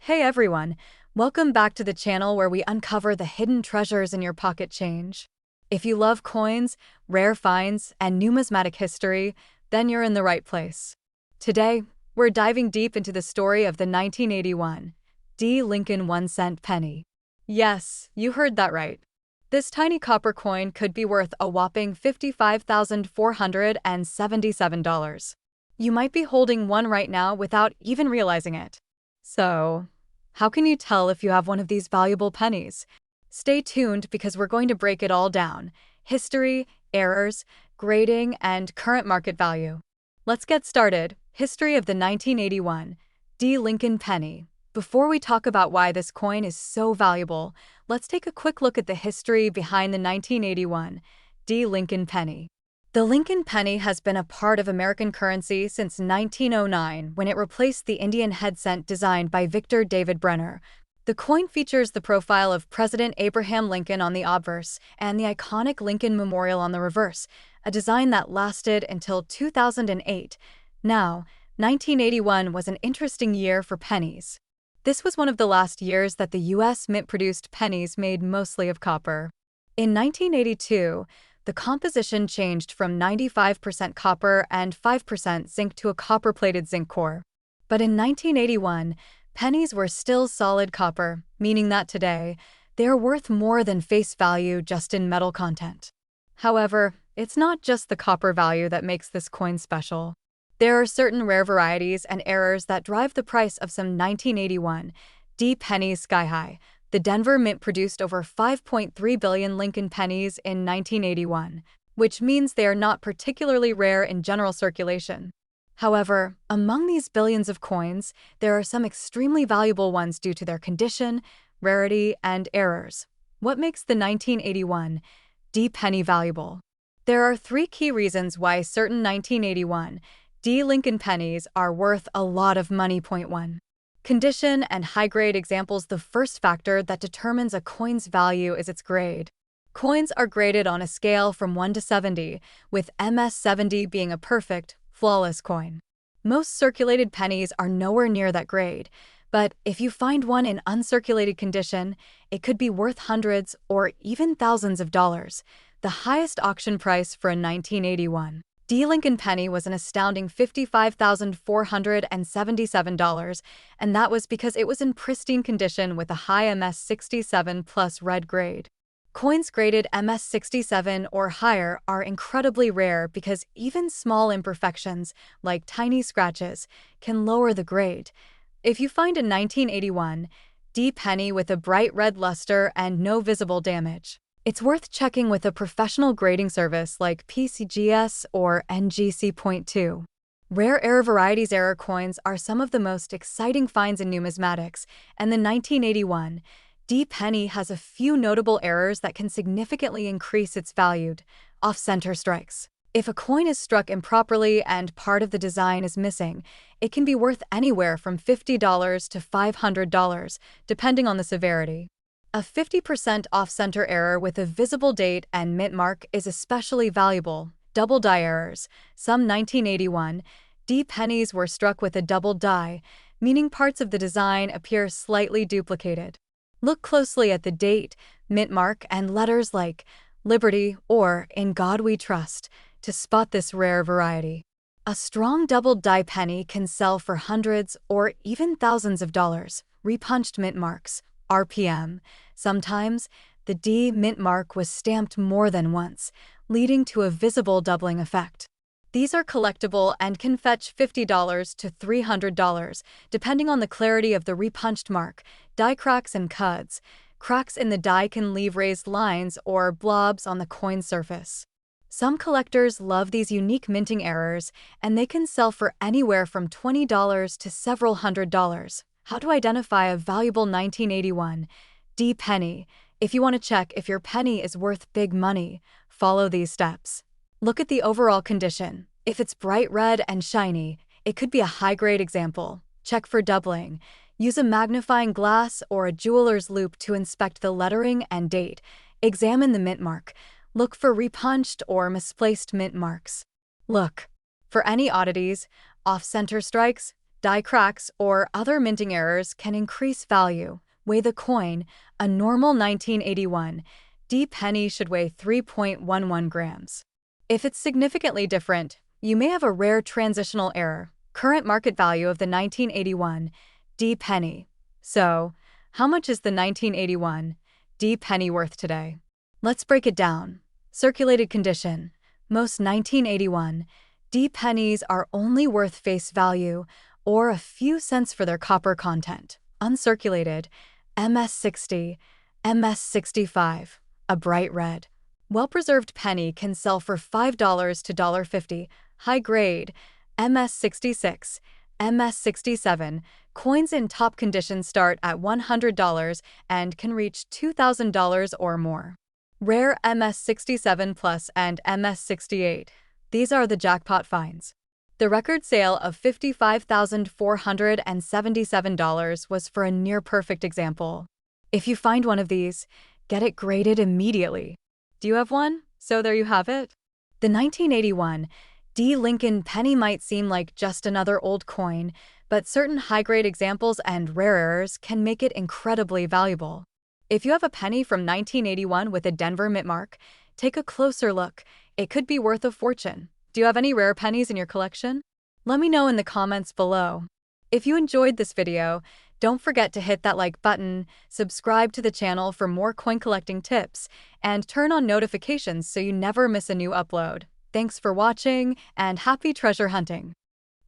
Hey everyone, welcome back to the channel where we uncover the hidden treasures in your pocket change. If you love coins, rare finds, and numismatic history, then you're in the right place. Today, we're diving deep into the story of the 1981 D. Lincoln 1-cent penny. Yes, you heard that right. This tiny copper coin could be worth a whopping $55,477. You might be holding one right now without even realizing it. So, how can you tell if you have one of these valuable pennies? Stay tuned because we're going to break it all down: history, errors, grading, and current market value. Let's get started. History of the 1981 D. Lincoln penny. Before we talk about why this coin is so valuable, let's take a quick look at the history behind the 1981 D. Lincoln penny. The Lincoln penny has been a part of American currency since 1909, when it replaced the Indian head cent designed by Victor David Brenner. The coin features the profile of President Abraham Lincoln on the obverse and the iconic Lincoln Memorial on the reverse, a design that lasted until 2008. Now, 1981 was an interesting year for pennies. This was one of the last years that the U.S. Mint produced pennies made mostly of copper. In 1982, the composition changed from 95% copper and 5% zinc to a copper-plated zinc core. But in 1981, pennies were still solid copper, meaning that today, they are worth more than face value just in metal content. However, it's not just the copper value that makes this coin special. There are certain rare varieties and errors that drive the price of some 1981 D pennies sky high. The Denver Mint produced over 5.3 billion Lincoln pennies in 1981, which means they are not particularly rare in general circulation. However, among these billions of coins, there are some extremely valuable ones due to their condition, rarity, and errors. What makes the 1981 D penny valuable? There are three key reasons why certain 1981 D. Lincoln pennies are worth a lot of money. Point 1. Condition and high grade examples. The first factor that determines a coin's value is its grade. Coins are graded on a scale from 1 to 70, with MS 70 being a perfect, flawless coin. Most circulated pennies are nowhere near that grade, but if you find one in uncirculated condition, it could be worth hundreds or even thousands of dollars. The highest auction price for a 1981 D. Lincoln penny was an astounding $55,477, and that was because it was in pristine condition with a high MS 67 plus red grade. Coins graded MS 67 or higher are incredibly rare because even small imperfections, like tiny scratches, can lower the grade. If you find a 1981 D penny with a bright red luster and no visible damage, it's worth checking with a professional grading service like PCGS or NGC. Point 2. Rare error varieties. Error coins are some of the most exciting finds in numismatics, and the 1981 D penny has a few notable errors that can significantly increase its value. Off-center strikes. If a coin is struck improperly and part of the design is missing, it can be worth anywhere from $50 to $500, depending on the severity. A 50% off-center error with a visible date and mint mark is especially valuable. Double die errors. Some 1981 D pennies were struck with a double die, meaning parts of the design appear slightly duplicated. Look closely at the date, mint mark, and letters like Liberty or In God We Trust to spot this rare variety. A strong double die penny can sell for hundreds or even thousands of dollars. Repunched mint marks. RPM. Sometimes, the D mint mark was stamped more than once, leading to a visible doubling effect. These are collectible and can fetch $50 to $300, depending on the clarity of the repunched mark. Die cracks and cuds. Cracks in the die can leave raised lines or blobs on the coin surface. Some collectors love these unique minting errors, and they can sell for anywhere from $20 to several $100s. How to identify a valuable 1981 D penny? If you want to check if your penny is worth big money, follow these steps. Look at the overall condition. If it's bright red and shiny, it could be a high-grade example. Check for doubling. Use a magnifying glass or a jeweler's loupe to inspect the lettering and date. Examine the mint mark. Look for repunched or misplaced mint marks. Look for any oddities, off-center strikes, Die cracks or other minting errors can increase value. Weigh the coin. A normal 1981 D penny should weigh 3.11 grams. If it's significantly different, you may have a rare transitional error. Current market value of the 1981 D penny. So, how much is the 1981 D penny worth today? Let's break it down. Circulated condition. Most 1981 D pennies are only worth face value or a few cents for their copper content. Uncirculated, MS60, MS65, a bright red. Well-preserved penny can sell for $5 to $1.50. High-grade, MS66, MS67, coins in top condition start at $100 and can reach $2,000 or more. Rare MS67 Plus and MS68. These are the jackpot finds. The record sale of $55,477 was for a near-perfect example. If you find one of these, get it graded immediately. Do you have one? So there you have it. The 1981 D. Lincoln penny might seem like just another old coin, but certain high-grade examples and rare errors can make it incredibly valuable. If you have a penny from 1981 with a Denver mint mark, take a closer look. It could be worth a fortune. Do you have any rare pennies in your collection? Let me know in the comments below. If you enjoyed this video, don't forget to hit that like button, subscribe to the channel for more coin collecting tips, and turn on notifications so you never miss a new upload. Thanks for watching, and happy treasure hunting!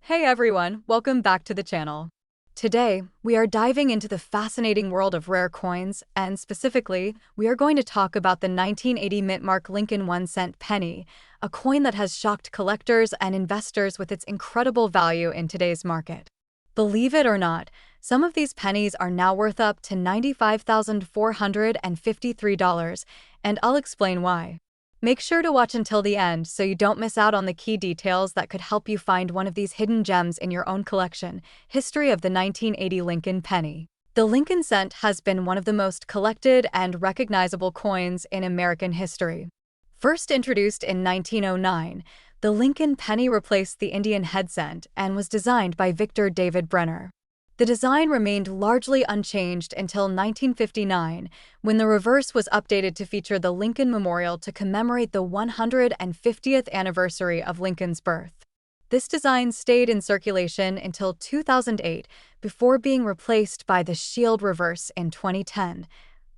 Hey everyone, welcome back to the channel. Today, we are diving into the fascinating world of rare coins, and specifically, we are going to talk about the 1980 mint mark Lincoln 1-cent penny, a coin that has shocked collectors and investors with its incredible value in today's market. Believe it or not, some of these pennies are now worth up to $95,453, and I'll explain why. Make sure to watch until the end so you don't miss out on the key details that could help you find one of these hidden gems in your own collection. History of the 1980 Lincoln penny. The Lincoln cent has been one of the most collected and recognizable coins in American history. First introduced in 1909, the Lincoln penny replaced the Indian head cent and was designed by Victor David Brenner. The design remained largely unchanged until 1959, when the reverse was updated to feature the Lincoln Memorial to commemorate the 150th anniversary of Lincoln's birth. This design stayed in circulation until 2008 before being replaced by the shield reverse in 2010.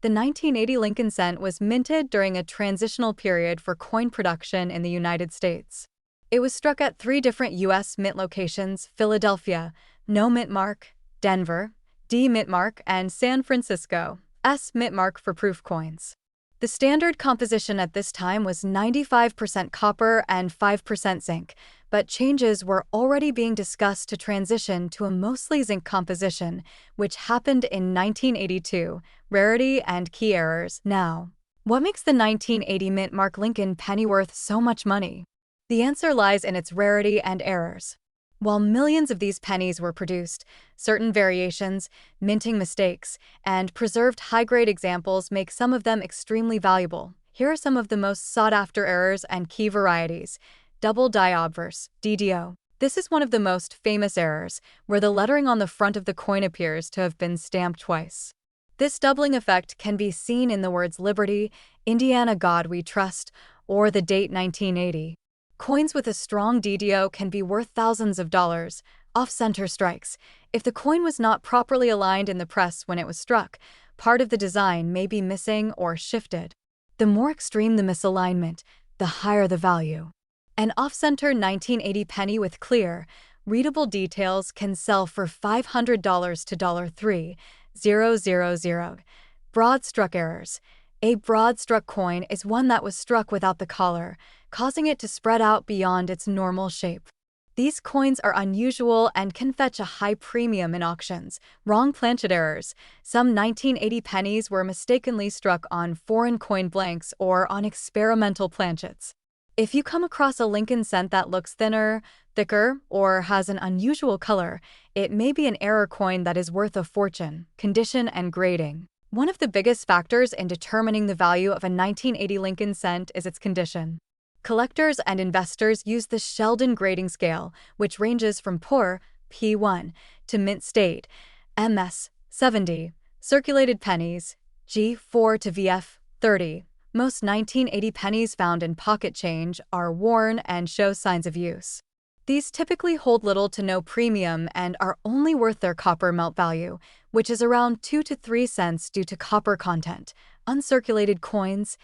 The 1980 Lincoln cent was minted during a transitional period for coin production in the United States. It was struck at 3 different U.S. mint locations: Philadelphia, no mint mark; Denver, D mint mark; and San Francisco, S mint mark for proof coins. The standard composition at this time was 95% copper and 5% zinc, but changes were already being discussed to transition to a mostly zinc composition, which happened in 1982. Rarity and key errors. Now, what makes the 1980 mint mark Lincoln penny worth so much money? The answer lies in its rarity and errors. While millions of these pennies were produced, certain variations, minting mistakes, and preserved high-grade examples make some of them extremely valuable. Here are some of the most sought-after errors and key varieties. Double die obverse, DDO. This is one of the most famous errors, where the lettering on the front of the coin appears to have been stamped twice. This doubling effect can be seen in the words Liberty, Indiana God We Trust, or the date 1980. Coins with a strong DDO can be worth thousands of dollars. Off-center strikes. If the coin was not properly aligned in the press when it was struck, part of the design may be missing or shifted. The more extreme the misalignment, the higher the value. An off-center 1980 penny with clear, readable details can sell for $500 to $3,000. Broad struck errors. A broad struck coin is one that was struck without the collar, causing it to spread out beyond its normal shape. These coins are unusual and can fetch a high premium in auctions. Wrong planchet errors. Some 1980 pennies were mistakenly struck on foreign coin blanks or on experimental planchets. If you come across a Lincoln cent that looks thinner, thicker, or has an unusual color, it may be an error coin that is worth a fortune. Condition and grading. One of the biggest factors in determining the value of a 1980 Lincoln cent is its condition. Collectors and investors use the Sheldon grading scale, which ranges from poor, P1 to mint state, MS70, circulated pennies, G4 to VF30. Most 1980 pennies found in pocket change are worn and show signs of use. These typically hold little to no premium and are only worth their copper melt value, which is around 2 to 3 cents due to copper content. Uncirculated coins,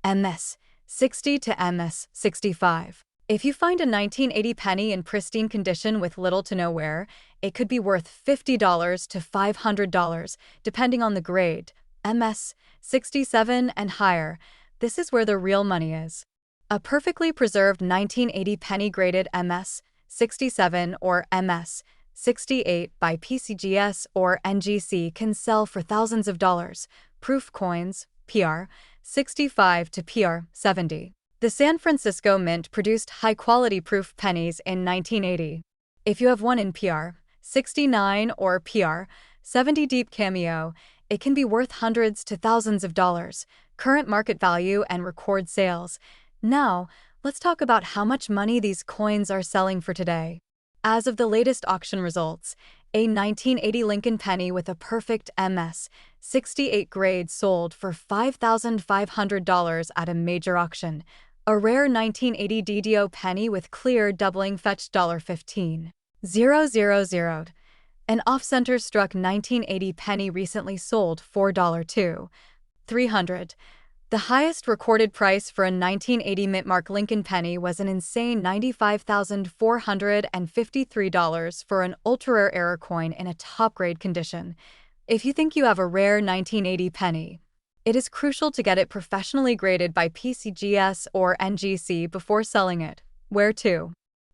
MS60 to MS65. If you find a 1980 penny in pristine condition with little to no wear, it could be worth $50 to $500, depending on the grade, MS67 and higher. This is where the real money is. A perfectly preserved 1980 penny graded MS67 or MS68 by PCGS or NGC can sell for thousands of dollars. Proof coins, PR65 to PR70. The San Francisco Mint produced high-quality proof pennies in 1980. If you have one in PR69 or PR70 deep cameo, it can be worth hundreds to thousands of dollars. Current market value and record sales. Now, let's talk about how much money these coins are selling for today. As of the latest auction results, a 1980 Lincoln penny with a perfect MS68 grade sold for $5,500 at a major auction. A rare 1980 DDO penny with clear doubling fetched $15,000. An off-center struck 1980 penny recently sold $4,200. The highest recorded price for a 1980 mint-mark Lincoln penny was an insane $95,453 for an ultra-rare error coin in a top-grade condition. If you think you have a rare 1980 penny, it is crucial to get it professionally graded by PCGS or NGC before selling it. Where to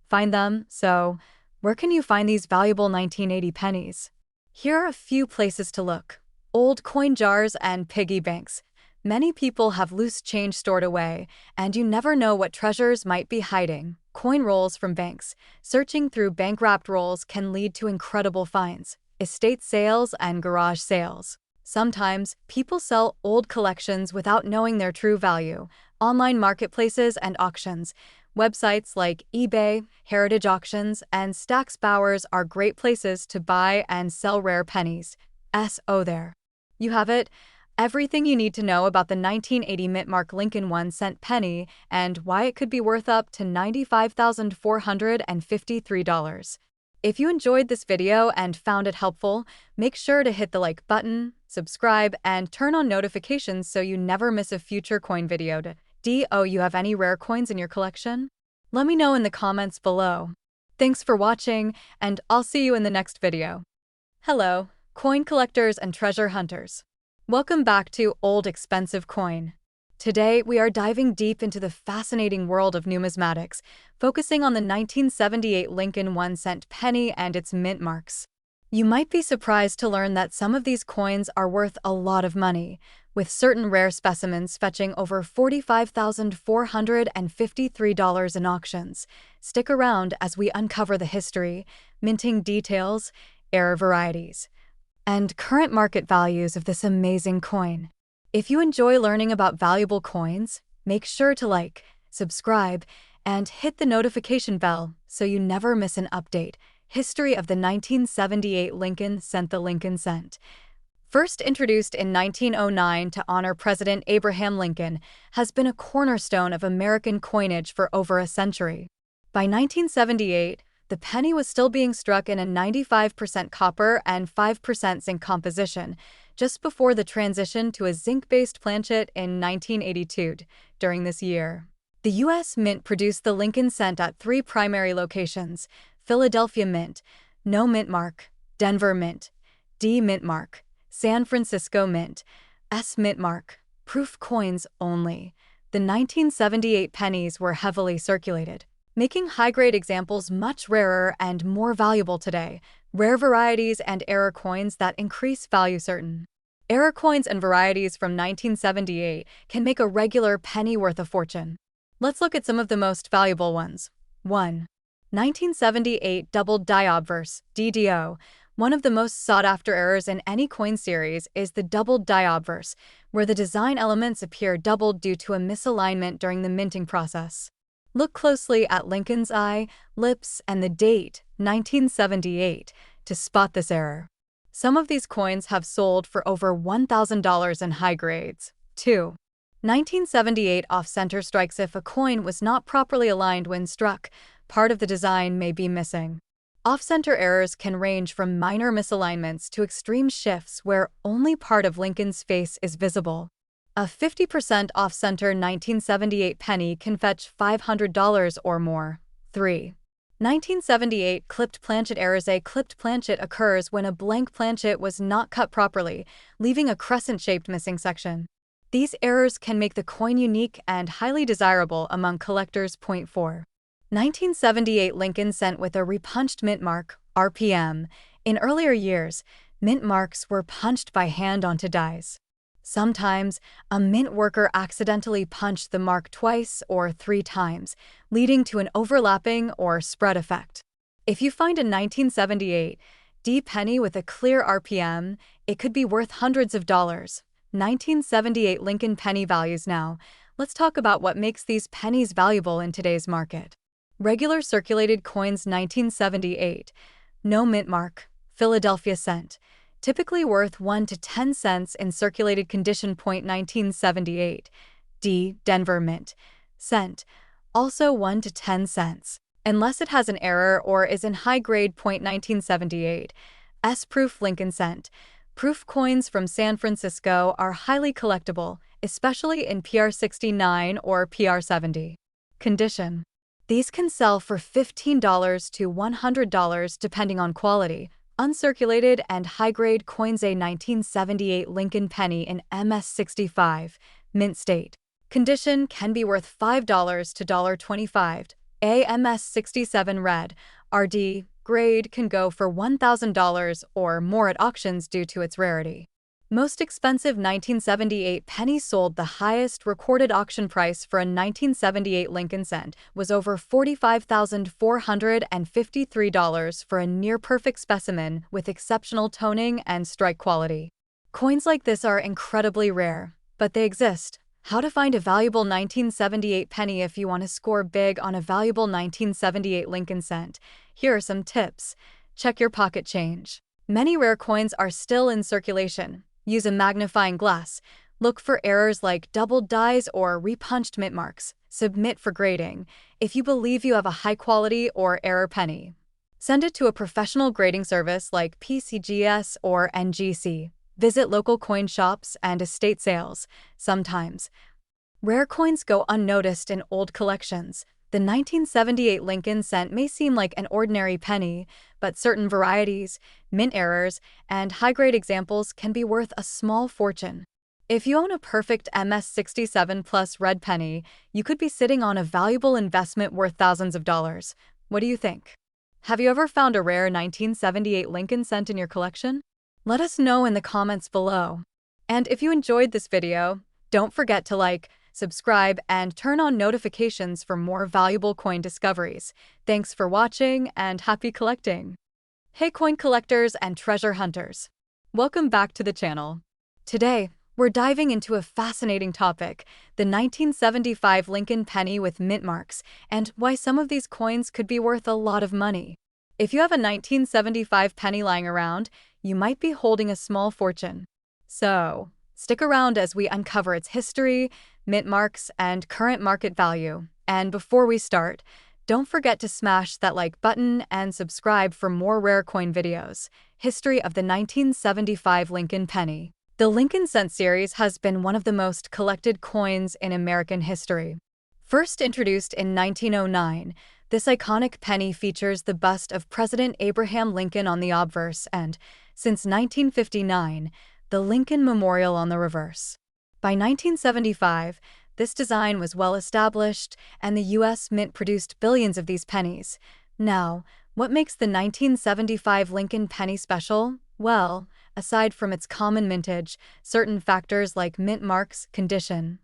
find them? So, where can you find these valuable 1980 pennies? Here are a few places to look. Old coin jars and piggy banks. Many people have loose change stored away, and you never know what treasures might be hiding. Coin rolls from banks. Searching through bank-wrapped rolls can lead to incredible finds. Estate sales and garage sales. Sometimes, people sell old collections without knowing their true value. Online marketplaces and auctions. Websites like eBay, Heritage Auctions, and Stax Bowers are great places to buy and sell rare pennies. There. You have it. Everything you need to know about the 1980 mint-mark Lincoln 1-cent penny and why it could be worth up to $95,453. If you enjoyed this video and found it helpful, make sure to hit the like button, subscribe, and turn on notifications so you never miss a future coin video. Do you have any rare coins in your collection? Let me know in the comments below. Thanks for watching, and I'll see you in the next video. Hello, coin collectors and treasure hunters. Welcome back to Old Expensive Coin. Today, we are diving deep into the fascinating world of numismatics, focusing on the 1978 Lincoln 1-cent penny and its mint marks. You might be surprised to learn that some of these coins are worth a lot of money, with certain rare specimens fetching over $45,453 in auctions. Stick around as we uncover the history, minting details, rare varieties, and current market values of this amazing coin. If you enjoy learning about valuable coins, make sure to like, subscribe, and hit the notification bell so you never miss an update. History of the 1978 Lincoln cent. The Lincoln cent, first introduced in 1909 to honor President Abraham Lincoln, has been a cornerstone of American coinage for over a century. By 1978, the penny was still being struck in a 95% copper and 5% zinc composition, just before the transition to a zinc-based planchet in 1982. During this year, the U.S. Mint produced the Lincoln cent at 3 primary locations: Philadelphia Mint, No Mint Mark; Denver Mint, D Mint Mark; San Francisco Mint, S Mint Mark. Proof coins only. The 1978 pennies were heavily circulated, making high-grade examples much rarer and more valuable today. Rare varieties and error coins that increase value. Certain error coins and varieties from 1978 can make a regular penny worth a fortune. Let's look at some of the most valuable ones. 1. 1978 Doubled Die Obverse, DDO. One of the most sought-after errors in any coin series is the doubled die obverse, where the design elements appear doubled due to a misalignment during the minting process. Look closely at Lincoln's eye, lips, and the date, 1978, to spot this error. Some of these coins have sold for over $1,000 in high grades. 2. 1978 off-center strikes. If a coin was not properly aligned when struck, part of the design may be missing. Off-center errors can range from minor misalignments to extreme shifts where only part of Lincoln's face is visible. A 50% off-center 1978 penny can fetch $500 or more. 3. 1978 clipped planchet errors. A clipped planchet occurs when a blank planchet was not cut properly, leaving a crescent-shaped missing section. These errors can make the coin unique and highly desirable among collectors. 4. 1978 Lincoln cent with a repunched mint mark, RPM. In earlier years, mint marks were punched by hand onto dies. Sometimes, a mint worker accidentally punched the mark twice or 3 times, leading to an overlapping or spread effect. If you find a 1978 D penny with a clear RPM, it could be worth hundreds of dollars. 1978 Lincoln penny values. Now, let's talk about what makes these pennies valuable in today's market. Regular circulated coins. 1978. No mint mark. Philadelphia cent. Typically worth 1 to 10 cents in circulated condition. 1978. D. Denver mint. Cent. Also 1 to 10 cents. Unless it has an error or is in high grade. 1978. S. Proof Lincoln cent. Proof coins from San Francisco are highly collectible, especially in PR69 or PR70 condition. These can sell for $15 to $100 depending on quality. Uncirculated and high-grade coins. A 1978 Lincoln penny in MS65 mint state condition can be worth $5 to $1.25. A MS67 red RD grade can go for $1,000 or more at auctions due to its rarity. Most expensive 1978 penny sold. The highest recorded auction price for a 1978 Lincoln cent was over $45,453 for a near-perfect specimen with exceptional toning and strike quality. Coins like this are incredibly rare, but they exist. How to find a valuable 1978 penny. If you want to score big on a valuable 1978 Lincoln cent, here are some tips. Check your pocket change. Many rare coins are still in circulation. Use a magnifying glass. Look for errors like doubled dies or repunched mint marks. Submit for grading if you believe you have a high-quality or error penny. Send it to a professional grading service like PCGS or NGC. Visit local coin shops and estate sales. Sometimes, rare coins go unnoticed in old collections. The 1978 Lincoln cent may seem like an ordinary penny, but certain varieties, mint errors, and high-grade examples can be worth a small fortune. If you own a perfect MS67 plus red penny, you could be sitting on a valuable investment worth thousands of dollars. What do you think? Have you ever found a rare 1978 Lincoln cent in your collection? Let us know in the comments below. And if you enjoyed this video, don't forget to like, subscribe, and turn on notifications for more valuable coin discoveries. Thanks for watching and happy collecting! Hey coin collectors and treasure hunters! Welcome back to the channel. Today, we're diving into a fascinating topic, the 1975 Lincoln penny with mint marks, and why some of these coins could be worth a lot of money. If you have a 1975 penny lying around, you might be holding a small fortune. So, stick around as we uncover its history, mint marks, and current market value. And before we start, don't forget to smash that like button and subscribe for more rare coin videos. History of the 1975 Lincoln penny. The Lincoln cent series has been one of the most collected coins in American history. First introduced in 1909, this iconic penny features the bust of President Abraham Lincoln on the obverse and, since 1959, the Lincoln Memorial on the reverse. By 1975, this design was well established, and the U.S. Mint produced billions of these pennies. Now, what makes the 1975 Lincoln penny special? Well, aside from its common mintage, certain factors like mint marks, condition,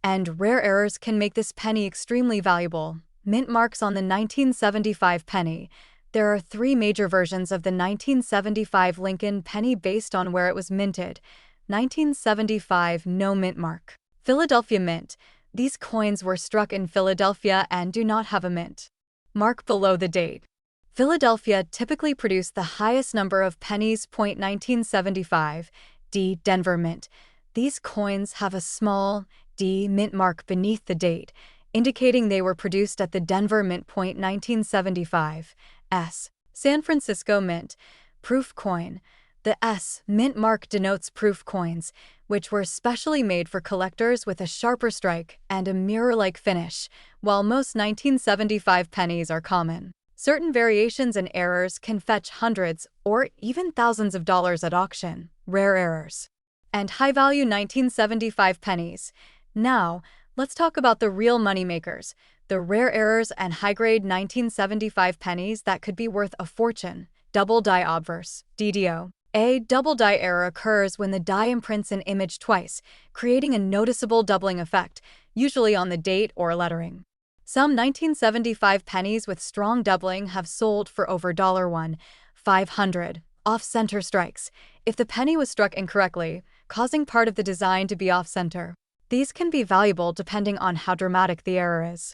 and rare errors can make this penny extremely valuable. Mint marks on the 1975 penny. There are 3 major versions of the 1975 Lincoln penny based on where it was minted. 1975 no mint mark. Philadelphia mint. These coins were struck in Philadelphia and do not have a mint mark below the date. Philadelphia typically produced the highest number of pennies. 1975 D. Denver Mint. These coins have a small D mint mark beneath the date, indicating they were produced at the Denver Mint. 1975 S. San Francisco Mint. Proof coin. The S mint mark denotes proof coins, which were specially made for collectors with a sharper strike and a mirror-like finish, while most 1975 pennies are common. Certain variations and errors can fetch hundreds or even thousands of dollars at auction, rare errors. And high-value 1975 pennies. Now, let's talk about the real moneymakers, the rare errors and high-grade 1975 pennies that could be worth a fortune. Double die obverse, DDO. A double die error occurs when the die imprints an image twice, creating a noticeable doubling effect, usually on the date or lettering. Some 1975 pennies with strong doubling have sold for over $1,500 off-center strikes, if the penny was struck incorrectly, causing part of the design to be off-center. These can be valuable depending on how dramatic the error is.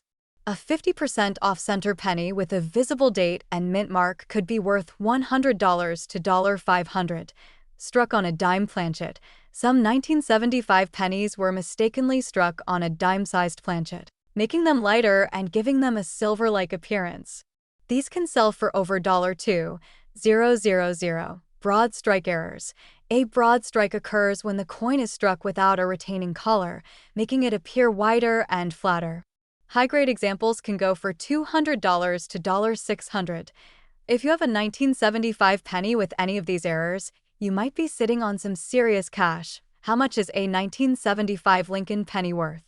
A 50% off-center penny with a visible date and mint mark could be worth $100 to $500. Struck on a dime planchet. Some 1975 pennies were mistakenly struck on a dime-sized planchet, making them lighter and giving them a silver-like appearance. These can sell for over $2,000. Broad strike errors. A broad strike occurs when the coin is struck without a retaining collar, making it appear wider and flatter. High-grade examples can go for $200 to $600. If you have a 1975 penny with any of these errors, you might be sitting on some serious cash. How much is a 1975 Lincoln penny worth?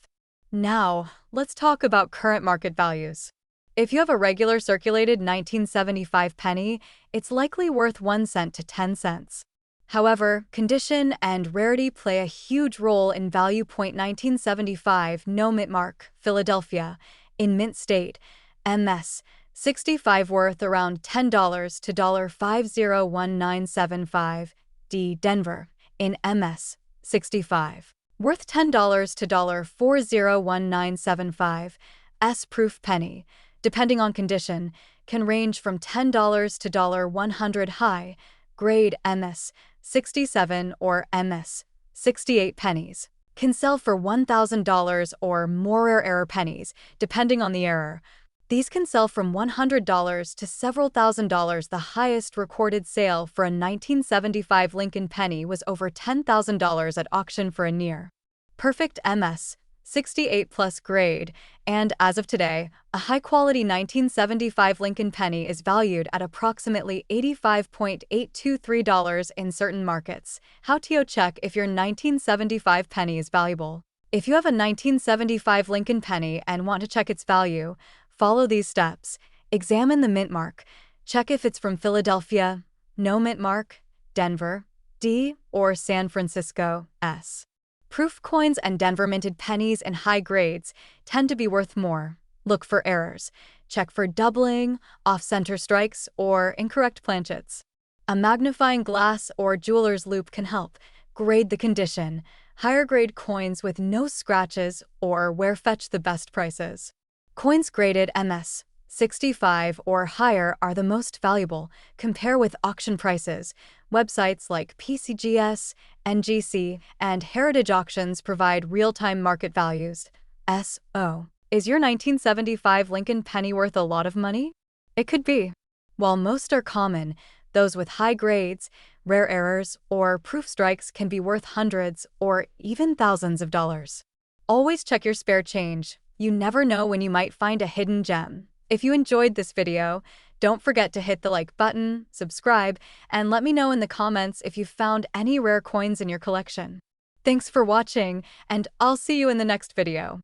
Now, let's talk about current market values. If you have a regular circulated 1975 penny, it's likely worth 1 cent to 10 cents. However, condition and rarity play a huge role in value. 1975 no mint mark, Philadelphia, in mint state, MS, 65 worth around $10 to $5,01975, D. Denver, in MS, 65, worth $10 to $4,01975, S. Proof penny, depending on condition, can range from $10 to $100 high, grade MS, 67 or MS, 68 pennies, can sell for $1,000 or more. Rare error pennies, depending on the error. These can sell from $100 to several $1,000s. The highest recorded sale for a 1975 Lincoln penny was over $10,000 at auction for a near perfect MS, 68 plus grade, and as of today, a high-quality 1975 Lincoln penny is valued at approximately $85.823 in certain markets. How to check if your 1975 penny is valuable? If you have a 1975 Lincoln penny and want to check its value, follow these steps. Examine the mint mark. Check if it's from Philadelphia, no mint mark, Denver, D, or San Francisco, S. Proof coins and Denver minted pennies in high grades tend to be worth more. Look for errors. Check for doubling, off-center strikes, or incorrect planchets. A magnifying glass or jeweler's loupe can help. Grade the condition. Higher grade coins with no scratches or where fetch the best prices. Coins graded MS 65 or higher are the most valuable. Compare with auction prices. Websites like PCGS, NGC, and Heritage Auctions provide real-time market values. S.O. Is your 1975 Lincoln penny worth a lot of money? It could be. While most are common, those with high grades, rare errors, or proof strikes can be worth hundreds or even thousands of dollars. Always check your spare change. You never know when you might find a hidden gem. If you enjoyed this video, don't forget to hit the like button, subscribe, and let me know in the comments if you found any rare coins in your collection. Thanks for watching, and I'll see you in the next video.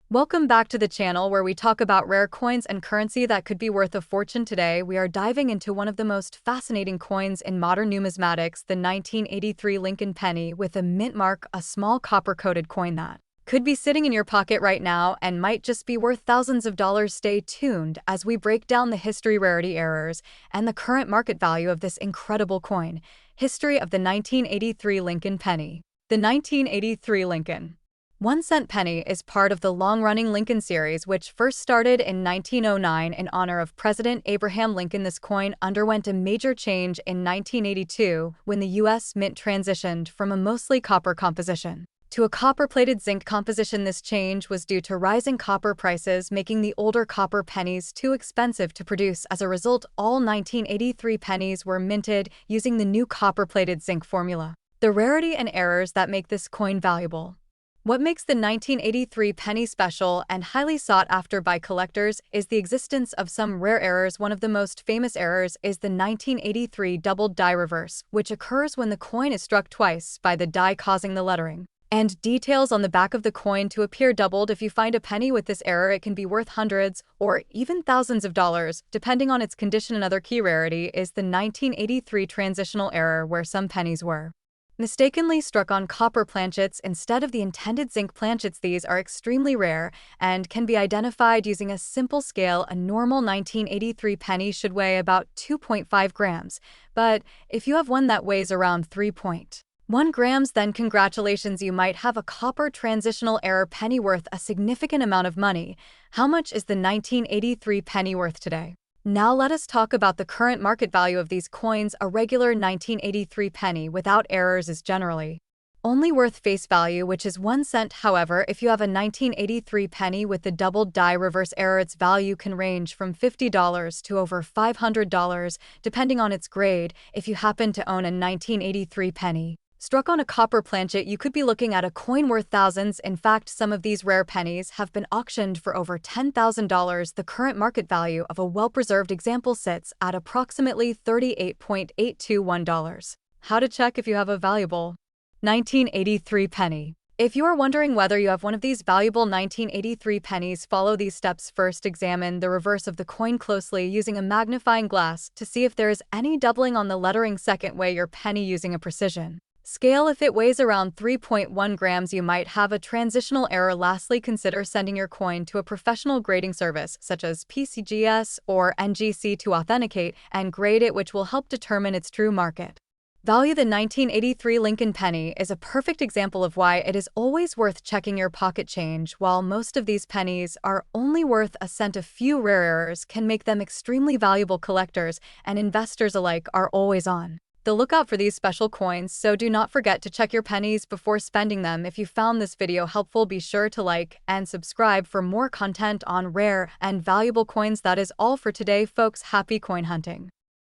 Welcome back to the channel where we talk about rare coins and currency that could be worth a fortune. Today, we are diving into one of the most fascinating coins in modern numismatics, the 1983 Lincoln penny with a mint mark, a small copper-coated coin that could be sitting in your pocket right now and might just be worth thousands of dollars. Stay tuned as we break down the history, rarity, errors, and the current market value of this incredible coin. History of the 1983 Lincoln penny. The 1983 Lincoln 1-cent penny is part of the long-running Lincoln series, which first started in 1909 in honor of President Abraham Lincoln. This coin underwent a major change in 1982 when the U.S. Mint transitioned from a mostly copper composition to a copper-plated zinc composition. This change was due to rising copper prices, making the older copper pennies too expensive to produce. As a result, all 1983 pennies were minted using the new copper-plated zinc formula. The rarity and errors that make this coin valuable. What makes the 1983 penny special and highly sought after by collectors is the existence of some rare errors. One of the most famous errors is the 1983 doubled die reverse, which occurs when the coin is struck twice by the die, causing the lettering and details on the back of the coin to appear doubled. If you find a penny with this error, it can be worth hundreds or even thousands of dollars, depending on its condition. Another key rarity is the 1983 transitional error, where some pennies were mistakenly struck on copper planchets instead of the intended zinc planchets. These are extremely rare and can be identified using a simple scale. A normal 1983 penny should weigh about 2.5 grams, but if you have one that weighs around 3.1 grams, then congratulations, you might have a copper transitional error penny worth a significant amount of money. How much is the 1983 penny worth today? Now let us talk about the current market value of these coins. A regular 1983 penny without errors is generally only worth face value, which is 1 cent. However, if you have a 1983 penny with the doubled die reverse error, its value can range from $50 to over $500, depending on its grade. If you happen to own a 1983 penny struck on a copper planchet, you could be looking at a coin worth thousands. In fact, some of these rare pennies have been auctioned for over $10,000. The current market value of a well-preserved example sits at approximately $38.821. How to check if you have a valuable 1983 penny. If you are wondering whether you have one of these valuable 1983 pennies, follow these steps. First, examine the reverse of the coin closely using a magnifying glass to see if there is any doubling on the lettering. Second, weigh your penny using a precision scale. If it weighs around 3.1 grams, you might have a transitional error. Lastly, consider sending your coin to a professional grading service such as PCGS or NGC to authenticate and grade it, which will help determine its true market value. The 1983 Lincoln penny is a perfect example of why it is always worth checking your pocket change. While most of these pennies are only worth a cent, a few rare errors can make them extremely valuable. Collectors and investors alike are always on the lookout for these special coins, so do not forget to check your pennies before spending them. If you found this video helpful, be sure to like and subscribe for more content on rare and valuable coins. That is all for today, folks. Happy coin hunting!